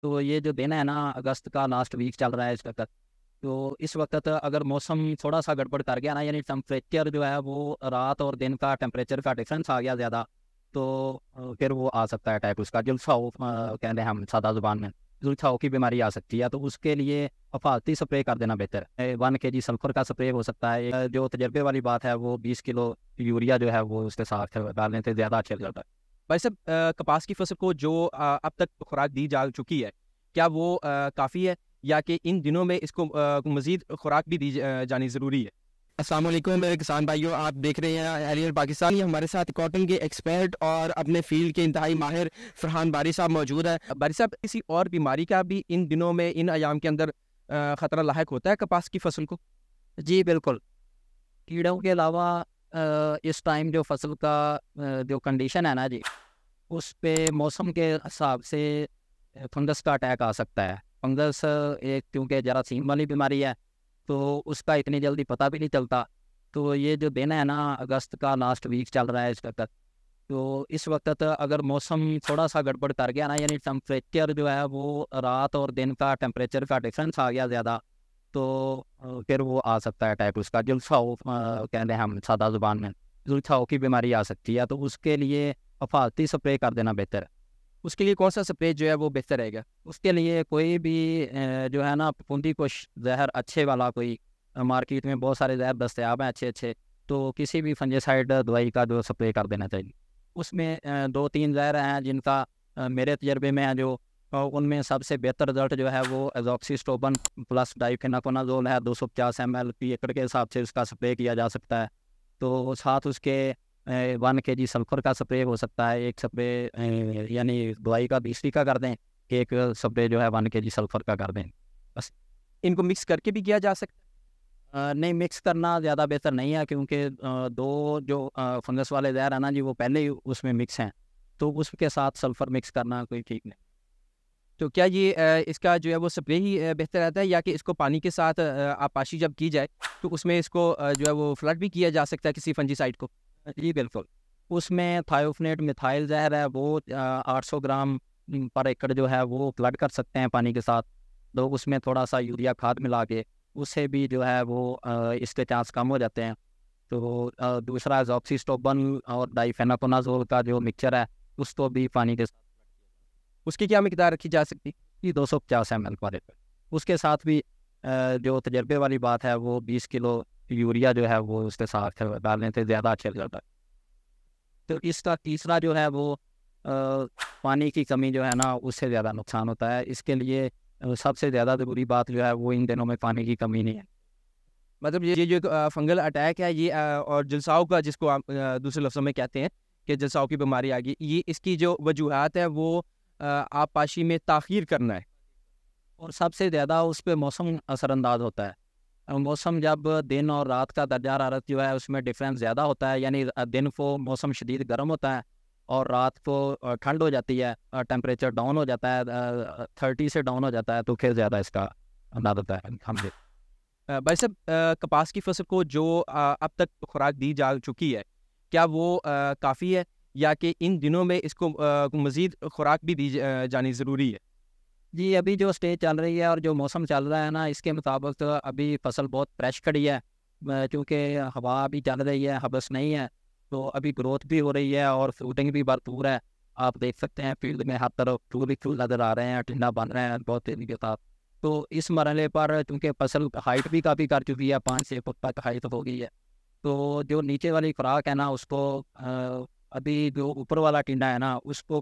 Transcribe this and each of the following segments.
تو یہ جو دن ہے نا اگست کا لاسٹ ویک چل رہا ہے اس وقت، تو اس وقت اگر موسم تھوڑا سا گڑبڑ کر گیا نا، یعنی ٹمپریچر جو ہے وہ رات اور دن کا ٹمپریچر کا ڈفرینس آ گیا زیادہ، تو پھر وہ آ سکتا ہے اٹیک اس کا، جلساؤ کہتے ہیں ہم سادہ زبان میں، جلساؤ کی بیماری آ سکتی ہے۔ تو اس کے لیے حفاظتی سپرے کر دینا بہتر ہے۔ 1 kg سلفر کا سپرے ہو سکتا ہے۔ جو تجربے والی بات ہے وہ 20 کلو یوریا جو ہے وہ اس کے ساتھ ڈالنے سے زیادہ اچھا رزلٹ ہے۔ بھائی صاحب، کپاس کی فصل کو جو اب تک خوراک دی جا چکی ہے، کیا وہ کافی ہے یا کہ ان دنوں میں اس کو مزید خوراک بھی دی جانی ضروری ہے؟ السلام علیکم میرے کسان بھائیوں، آپ دیکھ رہے ہیں ایریل پاکستانی۔ ہمارے ساتھ کاٹن کے ایکسپرٹ اور اپنے فیلڈ کے انتہائی ماہر فرحان باری صاحب موجود ہیں۔ باری صاحب، کسی اور بیماری کا بھی ان دنوں میں ان ایام کے اندر خطرہ لاحق ہوتا ہے کپاس کی فصل کو؟ جی بالکل، کیڑوں کے علاوہ اس ٹائم جو فصل کا جو کنڈیشن ہے نا جی، اس پہ موسم کے حساب سے فنگس کا اٹیک آ سکتا ہے۔ فنگس ایک کیونکہ جراثیم والی بیماری ہے تو اس کا اتنی جلدی پتہ بھی نہیں چلتا۔ تو یہ جو دن ہے نا اگست کا لاسٹ ویک چل رہا ہے اس وقت، تو اس وقت اگر موسم تھوڑا سا گڑبڑ کر گیا نا، یعنی ٹمپریچر جو ہے وہ رات اور دن کا ٹمپریچر کا ڈفرینس آ گیا زیادہ، تو پھر وہ آ سکتا ہے اٹیک اس کا، جلساؤ کہتے ہیں ہم سادہ زبان میں، جلساؤ کی بیماری آ سکتی ہے۔ تو اس کے لیے حفاظتی سپرے کر دینا بہتر ہے۔ اس کے لیے کون سا سپرے جو ہے وہ بہتر رہے گا؟ اس کے لیے کوئی بھی جو ہے نا پھپھوندی کش زہر اچھے والا، کوئی مارکیٹ میں بہت سارے زہر دستیاب ہیں اچھے، تو کسی بھی فنجیسائڈ دوائی کا جو سپرے کر دینا چاہیے۔ اس میں 2-3 زہر ہیں جن کا میرے تجربے میں جو ان میں سب سے بہتر رزلٹ جو ہے وہ ایزاکسیسٹوبن پلس ڈائفیناکونازول ہے۔ 250 ml فی ایکڑ کے حساب سے اس کا سپرے کیا جا سکتا ہے۔ تو ساتھ اس کے 1 kg سلفر کا سپرے ہو سکتا ہے۔ ایک سپرے یعنی دوائی کا 20 کا کر دیں، ایک سپرے جو ہے 1 kg سلفر کا کر دیں بس۔ ان کو مکس کر کے بھی کیا جا سکتا ہے؟ نہیں، مکس کرنا زیادہ بہتر نہیں ہے، کیونکہ دو جو فنگس والے زہر ہیں نا جی وہ پہلے ہی اس میں مکس ہیں، تو اس کے ساتھ سلفر مکس کرنا کوئی ٹھیک نہیں۔ تو کیا یہ اس کا جو ہے وہ سپرے ہی بہتر رہتا ہے، یا کہ اس کو پانی کے ساتھ آبپاشی جب کی جائے تو اس میں اس کو جو ہے وہ فلڈ بھی کیا جا سکتا ہے کسی فنجی سائڈ کو؟ جی بالکل، اس میں تھائیوفنیٹ میتھائل زہر ہے، وہ 800 گرام پر ایکڑ جو ہے وہ فلڈ کر سکتے ہیں پانی کے ساتھ۔ لوگ اس میں تھوڑا سا یوریا کھاد ملا کے، اس سے بھی جو ہے وہ اس کے چانس کم ہو جاتے ہیں۔ تو دوسرا ایزاکسیسٹوبن اور ڈائفیناکونازول کا جو مکسچر ہے اس کو بھی پانی کے ساتھ، اس کی کیا مقدار رکھی جا سکتی؟ 250 ml پر ایکڑ۔ اس کے ساتھ بھی جو تجربے والی بات ہے وہ 20 کلو یوریا جو ہے وہ اس کے ساتھ ڈالنے سے زیادہ اچھا رزلٹ ہے۔ تو اس کا تیسرا جو ہے وہ پانی کی کمی جو ہے نا اس سے زیادہ نقصان ہوتا ہے۔ اس کے لیے سب سے زیادہ ضروری بات جو ہے وہ ان دنوں میں پانی کی کمی نہیں ہے۔ مطلب یہ جو فنگل اٹیک ہے یہ اور جلساؤ کا، جس کو آپ دوسرے لفظوں میں کہتے ہیں کہ جلساؤ کی بیماری آ گئی، یہ اس کی جو وجوہات ہے وہ آبپاشی میں تاخیر کرنا ہے، اور سب سے زیادہ اس پہ موسم اثر انداز ہوتا ہے۔ موسم جب دن اور رات کا درجہ حرارت جو ہے اس میں ڈفرینس زیادہ ہوتا ہے، یعنی دن کو موسم شدید گرم ہوتا ہے اور رات کو ٹھنڈ ہو جاتی ہے، ٹیمپریچر ڈاؤن ہو جاتا ہے، 30 سے ڈاؤن ہو جاتا ہے، تو پھر زیادہ اس کا انداز ہوتا ہے ہم سے۔ بھائی صاحب، کپاس کی فصل کو جو اب تک خوراک دی جا چکی ہے، کیا وہ کافی ہے یا کہ ان دنوں میں اس کو مزید خوراک بھی دی جانی ضروری ہے؟ جی ابھی جو سٹیج چل رہی ہے اور جو موسم چل رہا ہے نا اس کے مطابق ابھی فصل بہت فریش کھڑی ہے، کیونکہ ہوا بھی چل رہی ہے، حبس نہیں ہے، تو ابھی گروتھ بھی ہو رہی ہے اور فروٹنگ بھی بھرپور ہے۔ آپ دیکھ سکتے ہیں فیلڈ میں ہر طرف پھول ہی پھول نظر آ رہے ہیں، ٹنڈا بن رہے ہیں بہت تیزی کے ساتھ۔ تو اس مرحلے پر چونکہ فصل ہائٹ بھی کافی کر چکی ہے، 5-6 فٹ تک ہائٹ ہو گئی ہے، تو جو نیچے والی خوراک ہے نا اس کو ابھی جو اوپر والا ٹنڈا ہے نا اس کو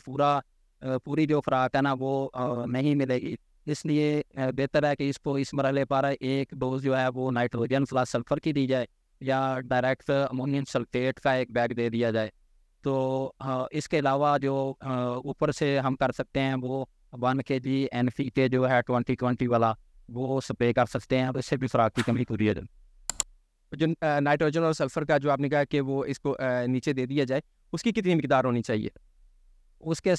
پوری جو خوراک ہے نا وہ نہیں ملے گی۔ اس لیے بہتر ہے کہ اس کو اس مرحلے پر ایک ڈوز جو ہے وہ نائٹروجن پلس سلفر کی دی جائے، یا ڈائریکٹ امونیم سلفیٹ کا ایک بیگ دے دیا جائے۔ تو اس کے علاوہ جو اوپر سے ہم کر سکتے ہیں وہ 1 kg NPK جو ہے 20-20 والا وہ سپرے کر سکتے ہیں، اس سے بھی خوراک کی کمی پوری ہو جائے۔ جو نائٹروجن اور سلفر کا جو آپ نے کہا کہ وہ اس کو نیچے دے دیا جائے، اس کی کتنی مقدار ہونی چاہیے؟ اس کے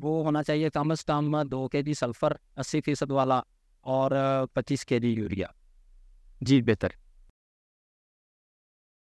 وہ ہونا چاہیے کم از کم 2 kg سلفر 80% والا اور 25 kg یوریا۔ جی بہتر۔